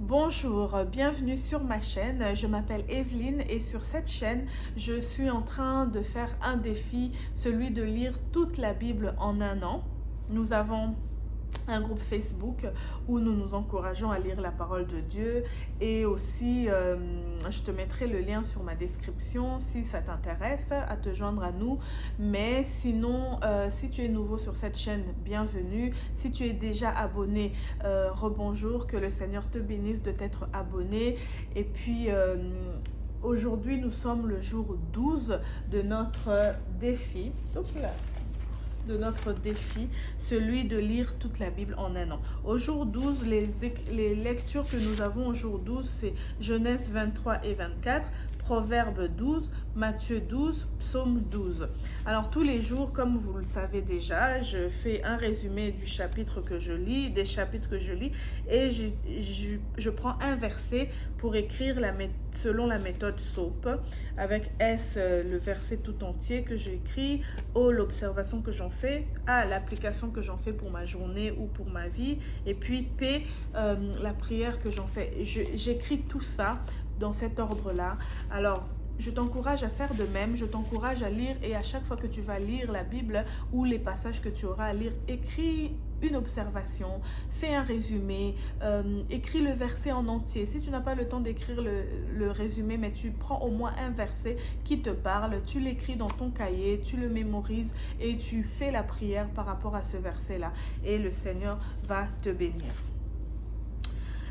Bonjour, bienvenue sur ma chaîne. Je m'appelle Evelyne et sur cette chaîne, je suis en train de faire un défi, celui de lire toute la Bible en un an. Nous avons un groupe Facebook où nous nous encourageons à lire la parole de Dieu et aussi je te mettrai le lien sur ma description si ça t'intéresse à te joindre à nous. Mais sinon si tu es nouveau sur cette chaîne, bienvenue. Si tu es déjà abonné, rebonjour, que le Seigneur te bénisse de t'être abonné. Et puis aujourd'hui nous sommes le jour 12 de notre défi. Celui de lire toute la Bible en un an. Au jour 12, les lectures que nous avons au jour 12, c'est Genèse 23 et 24, Proverbe 12, Matthieu 12, Psaume 12. Alors tous les jours, comme vous le savez déjà, je fais un résumé du chapitre que je lis, des chapitres que je lis, et je prends un verset pour écrire selon la méthode SOAP, avec S, le verset tout entier que j'écris, O, l'observation que j'en fais, A, l'application que j'en fais pour ma journée ou pour ma vie, et puis P, la prière que j'en fais. J'écris tout ça dans cet ordre-là. Alors, je t'encourage à faire de même, je t'encourage à lire, et à chaque fois que tu vas lire la Bible ou les passages que tu auras à lire, écris une observation, fais un résumé, écris le verset en entier. Si tu n'as pas le temps d'écrire le résumé, mais tu prends au moins un verset qui te parle, tu l'écris dans ton cahier, tu le mémorises et tu fais la prière par rapport à ce verset-là. Et le Seigneur va te bénir.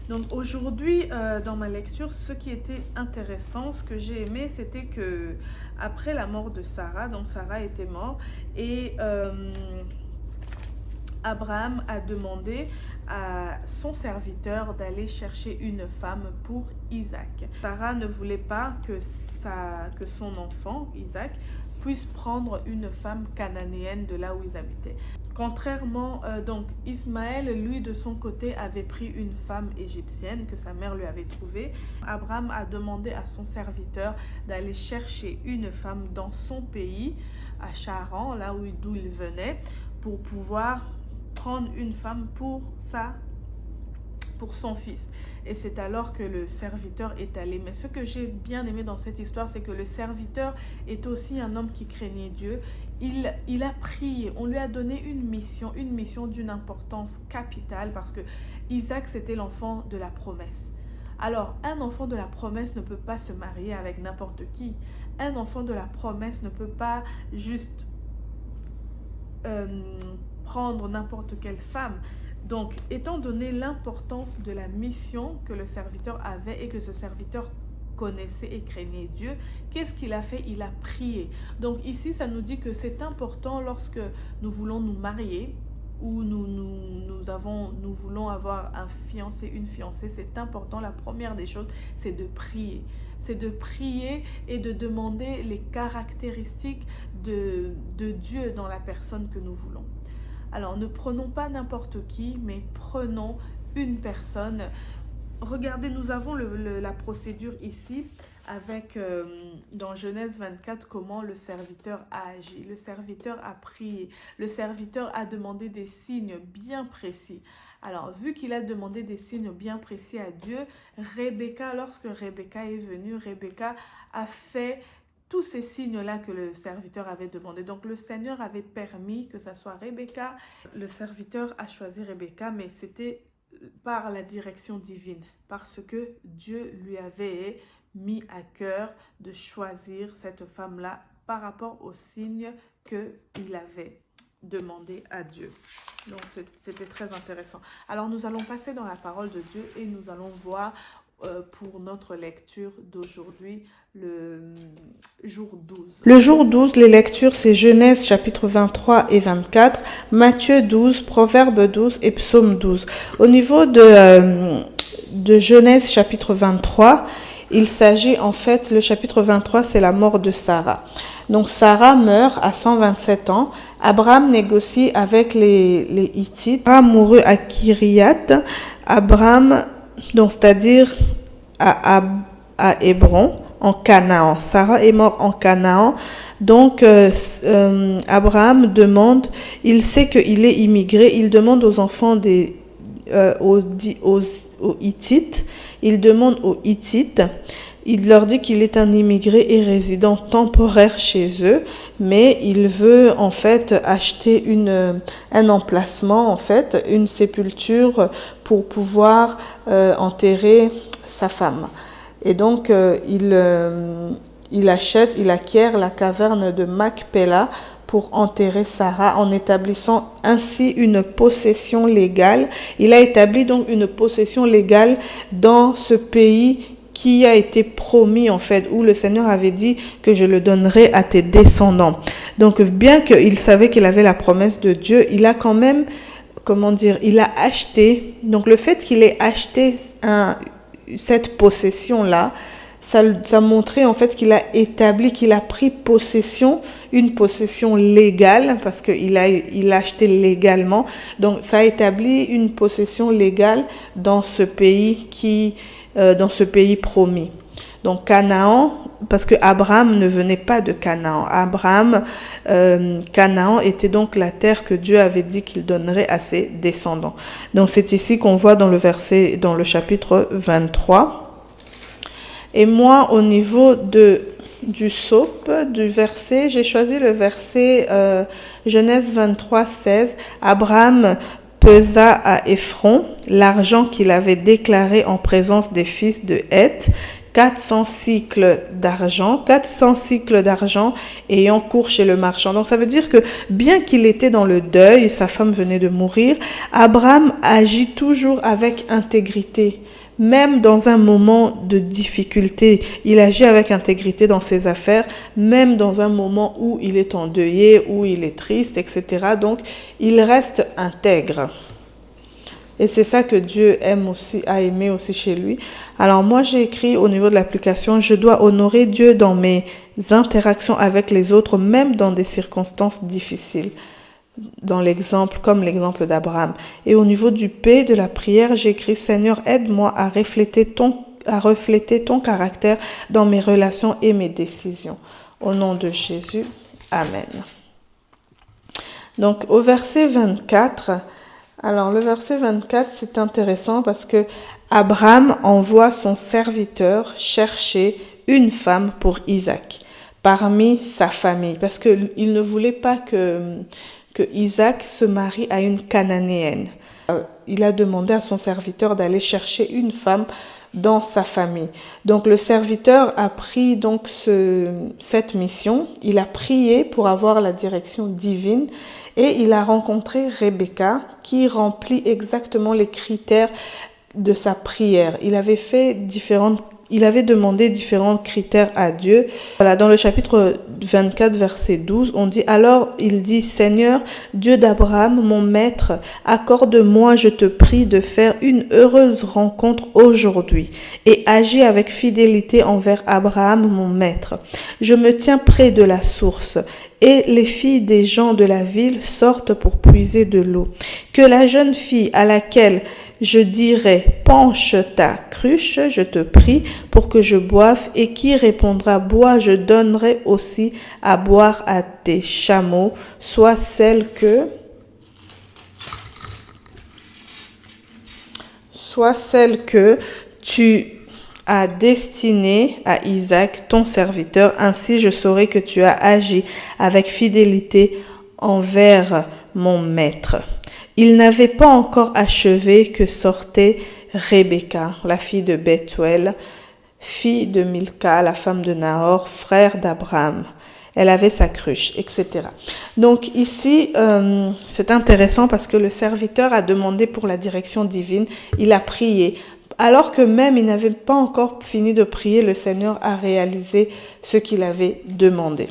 Donc aujourd'hui, dans ma lecture, ce qui était intéressant, ce que j'ai aimé, c'était que après la mort de Sarah, donc Sarah était morte, et Abraham a demandé à son serviteur d'aller chercher une femme pour Isaac. Sarah ne voulait pas que son enfant, Isaac, puisse prendre une femme cananéenne de là où ils habitaient. Contrairement, donc Ismaël, lui de son côté, avait pris une femme égyptienne que sa mère lui avait trouvée. Abraham a demandé à son serviteur d'aller chercher une femme dans son pays, à Charan, là d'où il venait, pour pouvoir prendre une femme pour son fils. Et c'est alors que le serviteur est allé. Mais ce que j'ai bien aimé dans cette histoire, c'est que le serviteur est aussi un homme qui craignait Dieu. Il a prié, on lui a donné une mission d'une importance capitale, parce que Isaac, c'était l'enfant de la promesse. Alors, un enfant de la promesse ne peut pas se marier avec n'importe qui. Un enfant de la promesse ne peut pas juste prendre n'importe quelle femme. Donc, étant donné l'importance de la mission que le serviteur avait et que ce serviteur connaissait et craignait Dieu, qu'est-ce qu'il a fait? Il a prié. Donc ici, ça nous dit que c'est important lorsque nous voulons nous marier ou nous voulons avoir un fiancé, une fiancée. C'est important. La première des choses, c'est de prier. C'est de prier et de demander les caractéristiques de Dieu dans la personne que nous voulons. Alors, ne prenons pas n'importe qui, mais prenons une personne. Regardez, nous avons la procédure ici avec, dans Genèse 24, comment le serviteur a agi. Le serviteur a prié. Le serviteur a demandé des signes bien précis. Alors, vu qu'il a demandé des signes bien précis à Dieu, lorsque Rebecca est venue, Rebecca a fait tous ces signes-là que le serviteur avait demandé. Donc, le Seigneur avait permis que ça soit Rebecca. Le serviteur a choisi Rebecca, mais c'était par la direction divine, parce que Dieu lui avait mis à cœur de choisir cette femme-là par rapport aux signes qu'il avait demandé à Dieu. Donc, c'était très intéressant. Alors, nous allons passer dans la parole de Dieu et nous allons voir pour notre lecture d'aujourd'hui, le jour 12. Le jour 12, les lectures, c'est Genèse chapitre 23 et 24, Matthieu 12, Proverbe 12 et Psaume 12. Au niveau de Genèse chapitre 23, il s'agit en fait, le chapitre 23, c'est la mort de Sarah. Donc Sarah meurt à 127 ans. Abraham négocie avec les Hittites. Sarah mourut à Kiriath. Abraham, donc c'est-à-dire à Hébron, en Canaan. Sarah est morte en Canaan. Donc Abraham demande, il sait qu'il est immigré, il demande aux enfants aux Hittites Il demande aux Hittites, il leur dit qu'il est un immigré et résident temporaire chez eux, mais il veut en fait acheter un emplacement, en fait, une sépulture pour pouvoir enterrer sa femme. Et donc il acquiert la caverne de Macpéla pour enterrer Sarah en établissant ainsi une possession légale. Il a établi donc une possession légale dans ce pays qui a été promis en fait, où le Seigneur avait dit que je le donnerai à tes descendants. Donc bien qu'il savait qu'il avait la promesse de Dieu, il a quand même, il a acheté. Donc le fait qu'il ait acheté cette possession-là, ça montrait en fait qu'il a pris possession, une possession légale, parce qu'il a acheté légalement. Donc ça a établi une possession légale dans ce pays promis. Donc Canaan, parce que Abraham ne venait pas de Canaan. Canaan était donc la terre que Dieu avait dit qu'il donnerait à ses descendants. Donc c'est ici qu'on voit dans le chapitre 23. Et moi, au niveau du SOP, du verset, j'ai choisi le verset Genèse 23, 16. Abraham pesa à Ephron l'argent qu'il avait déclaré en présence des fils de Heth, 400 cycles d'argent ayant cours chez le marchand. Donc ça veut dire que bien qu'il était dans le deuil, sa femme venait de mourir, Abraham agit toujours avec intégrité. Même dans un moment de difficulté, il agit avec intégrité dans ses affaires, même dans un moment où il est endeuillé, où il est triste, etc. Donc, il reste intègre. Et c'est ça que Dieu a aimé aussi chez lui. Alors moi, j'ai écrit au niveau de l'application, je dois honorer Dieu dans mes interactions avec les autres, même dans des circonstances difficiles. Comme l'exemple d'Abraham. Et au niveau du P de la prière, j'écris Seigneur, aide-moi à refléter ton caractère dans mes relations et mes décisions. Au nom de Jésus, Amen. Donc au verset 24, alors le verset 24, c'est intéressant parce que Abraham envoie son serviteur chercher une femme pour Isaac parmi sa famille, parce qu'il ne voulait pas que Isaac se marie à une Cananéenne. Il a demandé à son serviteur d'aller chercher une femme dans sa famille. Donc le serviteur a pris donc cette mission, il a prié pour avoir la direction divine et il a rencontré Rebecca qui remplit exactement les critères de sa prière. Il avait demandé différents critères à Dieu. Voilà, dans le chapitre 24, verset 12, on dit « Alors il dit, Seigneur, Dieu d'Abraham, mon maître, accorde-moi, je te prie, de faire une heureuse rencontre aujourd'hui et agis avec fidélité envers Abraham, mon maître. Je me tiens près de la source. Et les filles des gens de la ville sortent pour puiser de l'eau. Que la jeune fille à laquelle je dirai, penche ta cruche, je te prie, pour que je boive, et qui répondra, bois, je donnerai aussi à boire à tes chameaux, soit celle que tu as destinée à Isaac, ton serviteur. Ainsi je saurai que tu as agi avec fidélité envers mon maître. Il n'avait pas encore achevé que sortait Rebecca, la fille de Bethuel, fille de Milca, la femme de Nahor, frère d'Abraham. Elle avait sa cruche, etc. Donc ici, c'est intéressant parce que le serviteur a demandé pour la direction divine, il a prié. Alors que même il n'avait pas encore fini de prier, le Seigneur a réalisé ce qu'il avait demandé.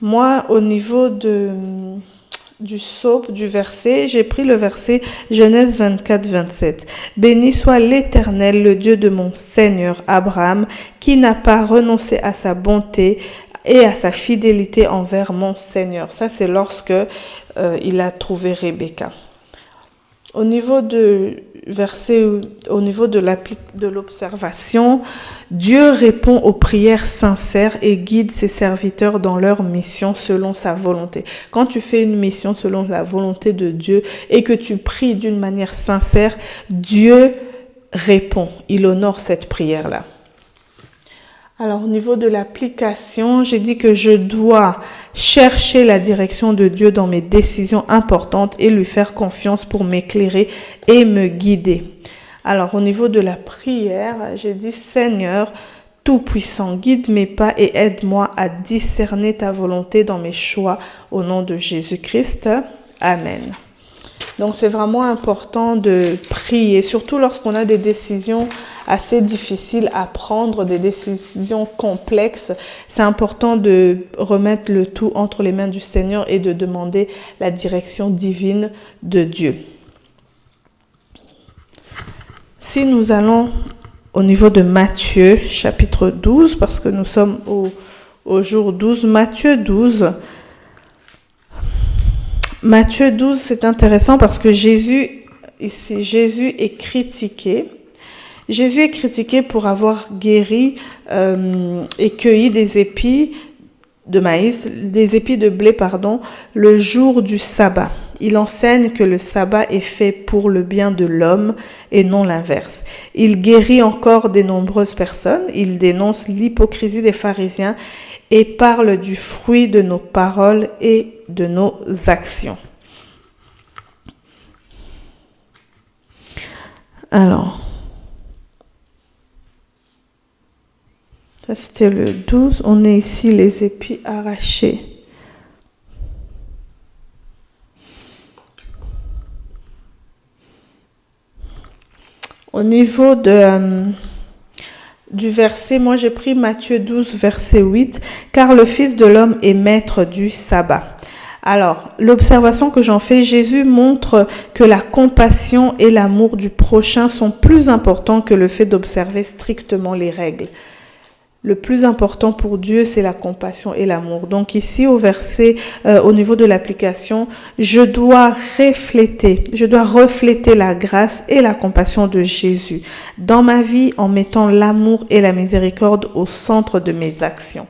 Moi, au niveau du SOP, du verset, j'ai pris le verset Genèse 24, 27. Béni soit l'Éternel, le Dieu de mon Seigneur Abraham, qui n'a pas renoncé à sa bonté et à sa fidélité envers mon Seigneur. Ça, c'est lorsque il a trouvé Rebecca. Au niveau de l'observation, Dieu répond aux prières sincères et guide ses serviteurs dans leur mission selon sa volonté. Quand tu fais une mission selon la volonté de Dieu et que tu pries d'une manière sincère, Dieu répond, il honore cette prière-là. Alors, au niveau de l'application, j'ai dit que je dois chercher la direction de Dieu dans mes décisions importantes et lui faire confiance pour m'éclairer et me guider. Alors, au niveau de la prière, j'ai dit, Seigneur, Tout-Puissant, guide mes pas et aide-moi à discerner ta volonté dans mes choix au nom de Jésus-Christ. Amen. Donc, c'est vraiment important de prier, surtout lorsqu'on a des décisions assez difficiles à prendre, des décisions complexes. C'est important de remettre le tout entre les mains du Seigneur et de demander la direction divine de Dieu. Si nous allons au niveau de Matthieu, chapitre 12, parce que nous sommes au jour 12, Matthieu 12, c'est intéressant parce que Jésus est critiqué. Jésus est critiqué pour avoir guéri et cueilli des épis de maïs, des épis de blé, le jour du sabbat. Il enseigne que le sabbat est fait pour le bien de l'homme et non l'inverse. Il guérit encore de nombreuses personnes. Il dénonce l'hypocrisie des pharisiens et parle du fruit de nos paroles et de nos actions. Alors, ça c'était le 12. On est ici les épis arrachés. Au niveau du verset, moi j'ai pris Matthieu 12, verset 8, « Car le Fils de l'homme est maître du sabbat. » Alors, l'observation que j'en fais, Jésus montre que la compassion et l'amour du prochain sont plus importants que le fait d'observer strictement les règles. Le plus important pour Dieu, c'est la compassion et l'amour. Donc ici, au verset, au niveau de l'application, je dois refléter la grâce et la compassion de Jésus dans ma vie en mettant l'amour et la miséricorde au centre de mes actions.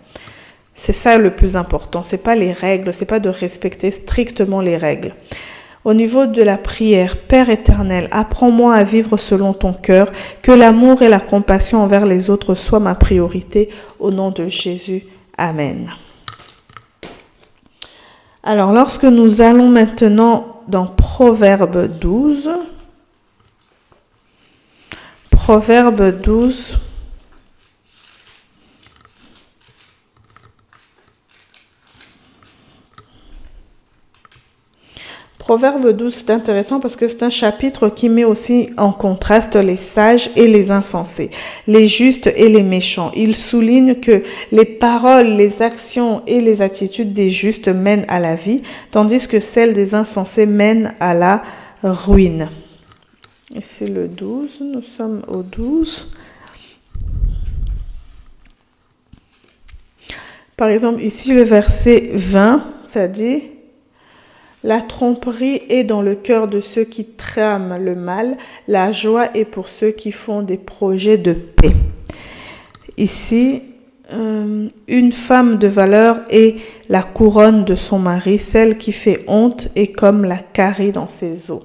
C'est ça le plus important. C'est pas les règles, c'est pas de respecter strictement les règles. Au niveau de la prière, Père éternel, apprends-moi à vivre selon ton cœur, que l'amour et la compassion envers les autres soient ma priorité. Au nom de Jésus, Amen. Alors, lorsque nous allons maintenant dans Proverbe 12, Proverbe 12, c'est intéressant parce que c'est un chapitre qui met aussi en contraste les sages et les insensés, les justes et les méchants. Il souligne que les paroles, les actions et les attitudes des justes mènent à la vie, tandis que celles des insensés mènent à la ruine. Et c'est le 12, nous sommes au 12. Par exemple, ici le verset 20, ça dit... La tromperie est dans le cœur de ceux qui trament le mal, la joie est pour ceux qui font des projets de paix. Ici, une femme de valeur est la couronne de son mari, celle qui fait honte est comme la carie dans ses os.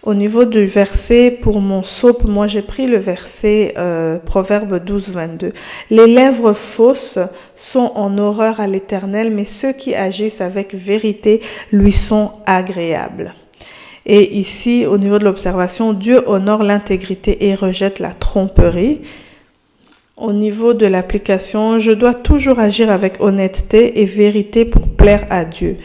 Au niveau du verset, pour mon soap, moi j'ai pris le verset Proverbe 12, 22. Les lèvres fausses sont en horreur à l'Éternel, mais ceux qui agissent avec vérité lui sont agréables. Et ici, au niveau de l'observation, Dieu honore l'intégrité et rejette la tromperie. Au niveau de l'application, je dois toujours agir avec honnêteté et vérité pour plaire à Dieu.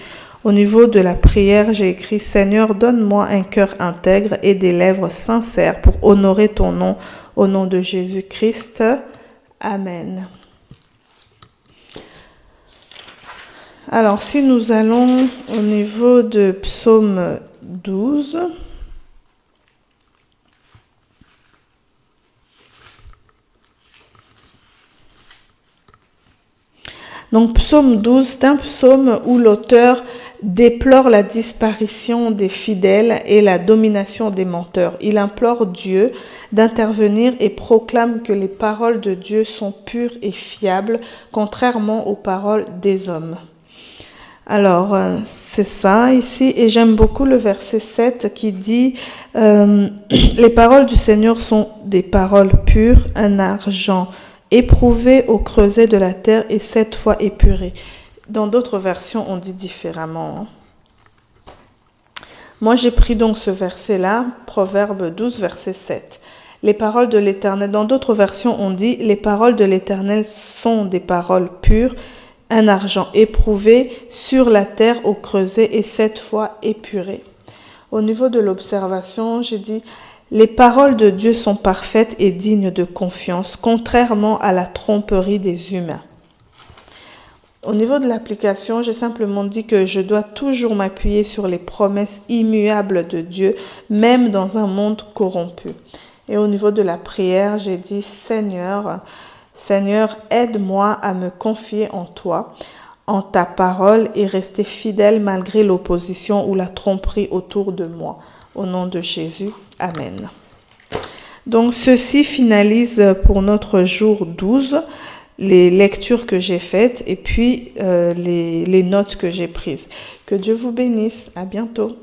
Au niveau de la prière, j'ai écrit « Seigneur, donne-moi un cœur intègre et des lèvres sincères pour honorer ton nom, au nom de Jésus-Christ. Amen. » Alors, si nous allons au niveau de Psaume 12, donc Psaume 12, c'est un psaume où l'auteur déplore la disparition des fidèles et la domination des menteurs. Il implore Dieu d'intervenir et proclame que les paroles de Dieu sont pures et fiables, contrairement aux paroles des hommes. Alors, c'est ça ici. Et j'aime beaucoup le verset 7 qui dit les paroles du Seigneur sont des paroles pures, un argent éprouvé au creuset de la terre et 7 fois épuré. Dans d'autres versions, on dit différemment. Hein. Moi, j'ai pris donc ce verset-là, Proverbe 12, verset 7. Les paroles de l'Éternel. Dans d'autres versions, on dit les paroles de l'Éternel sont des paroles pures, un argent éprouvé sur la terre au creuset et 7 fois épuré. Au niveau de l'observation, j'ai dit les paroles de Dieu sont parfaites et dignes de confiance, contrairement à la tromperie des humains. Au niveau de l'application, j'ai simplement dit que je dois toujours m'appuyer sur les promesses immuables de Dieu, même dans un monde corrompu. Et au niveau de la prière, j'ai dit Seigneur, aide-moi à me confier en toi, en ta parole et rester fidèle malgré l'opposition ou la tromperie autour de moi. Au nom de Jésus, Amen. Donc, ceci finalise pour notre jour 12 les lectures que j'ai faites et puis les notes que j'ai prises. Que Dieu vous bénisse. À bientôt.